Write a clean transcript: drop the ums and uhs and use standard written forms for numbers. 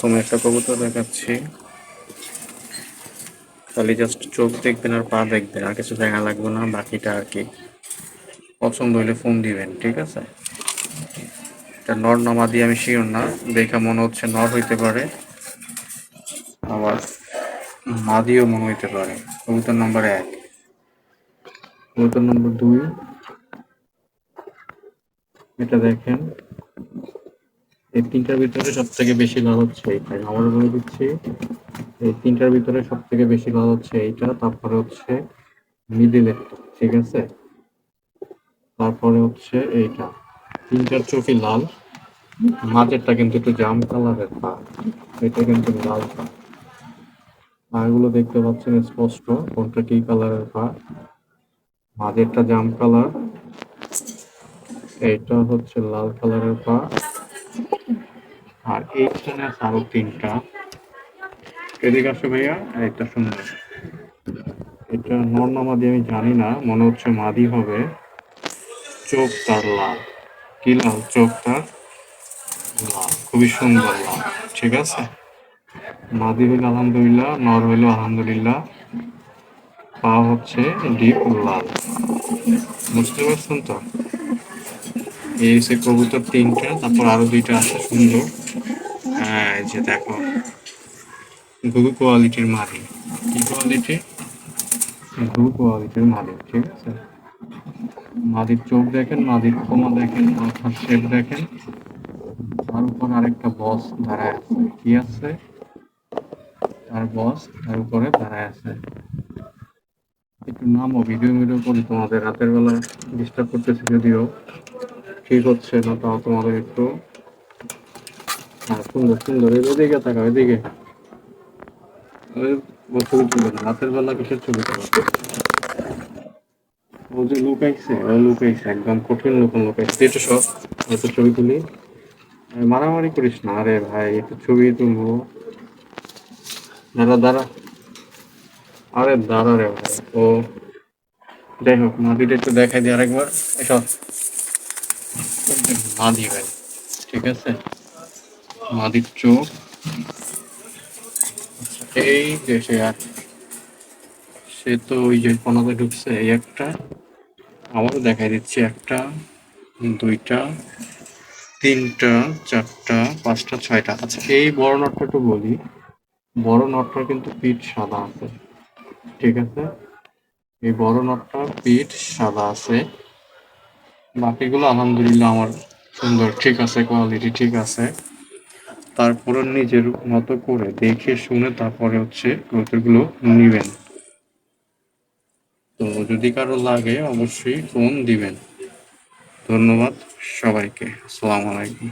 প্রথমে একটা কবুতর দেখাচ্ছি, খালি জাস্ট চোখ দেখবেন আর পা দেখবেন, আর কিছু দেখা লাগবে না। বাকিটা আর কি পছন্দ হইলে ফোন দিবেন, ঠিক আছে? এটা নর না মাদি আমি শিওর না, দেখে মনে হচ্ছে নর হইতে পারে, আবার মাদিও মনে হইতে পারে। কবুতর নম্বর 1। কবুতর নম্বর 2, এটা দেখেন। এই তিনটার ভিতরে সব থেকে বেশি লাল হচ্ছে এইটা, আবার বলে দিচ্ছি। এই তিনটার ভিতরে সব থেকে বেশি লাল হচ্ছে এইটা, তারপরে হচ্ছে মিডিলের, ঠিক আছে? তারপরে হচ্ছে এইটা। তিনটার চোখই লাল, মাঝেরটা কিন্তু একটু জাম কালারের পা, এটা কিন্তু লাল পা। পাগুলো দেখতে পাচ্ছেন স্পষ্ট কোনটা কি কালারের পা। মাঝেরটা জাম কালার, এইটা হচ্ছে লাল কালারের পা। আর এইখানে আরো তিনটা। এদিকে আসো ভাইয়া, একটা সুন্দর। এটা নর না মাদি আমি জানি না, মনে হচ্ছে মাদি হবে। চোখ তার লাল, কি লাল? চোখ তার লাল, খুবই সুন্দর লাল, ঠিক আছে? মাদি হইল আলহামদুলিল্লাহ, নর হইল আলহামদুলিল্লাহ। পা হচ্ছে ডিপ লাল, বুঝতে পারছেন তো? এই হচ্ছে কবুতর তিনটা, তারপর আরো দুইটা আছে সুন্দর। হ্যাঁ, এই যে দেখো, গুগু কোয়ালিটির মাদি। কি কোয়ালিটি? গুগু কোয়ালিটির মাদি, ঠিক আছে? মাদির চোখ দেখেন, মাদির কোমা দেখেন, মাথার শেপ দেখেন। তার উপর আরেকটা বস দাঁড়ায় আছে, কি আছে? তার বস তার উপরে দাঁড়ায় আছে। একটু নামও, ভিডিও করি, তোমাদের রাতের বেলা ডিস্টার্ব করতেছি যদিও, ঠিক হচ্ছে না, তাও তোমাদের একটু। হ্যাঁ, সুন্দর সুন্দর, এদিকে তাকাও, এদিকে। ছবি তুলবে না রাতের বেলা, কিসের ছবি তোলা? ও যে লুকাইছে, ও লুকাইছে, একদম কঠিন লুকাইছে। একটু সব, একটু ছবি তুলি। মারামারি করিস না, আরে ভাই, একটু ছবি তুলবো। দাঁড়া দাঁড়া, আরে দাঁড়া রে ভাই। ও যাই হোক, মাদিটা একটু দেখাই দিই আরেকবার। এসব মাদি ভাই, ঠিক আছে? মাদির চোখ এই যে সে তো ওই যে কোনাতে ঢুকছে, এই একটা। আবারও দেখাই দিচ্ছি, একটা, দুইটা, তিনটা, চারটা, পাঁচটা, ছয়টা। আচ্ছা, এই বড় নটটা একটু বলি। বড় নটটার কিন্তু পিঠ সাদা আছে, ঠিক আছে? এই বড় নটটার পিঠ সাদা আছে। বাকিগুলো আলহামদুলিল্লাহ আমার সুন্দর, ঠিক আছে, কোয়ালিটি ঠিক আছে। তারপরে নিজের মতো করে দেখে শুনে তারপরে হচ্ছে কবুতরগুলো নিবেন। তো যদি কারো লাগে অবশ্যই ফোন দিবেন। ধন্যবাদ সবাইকে, আসসালামু আলাইকুম।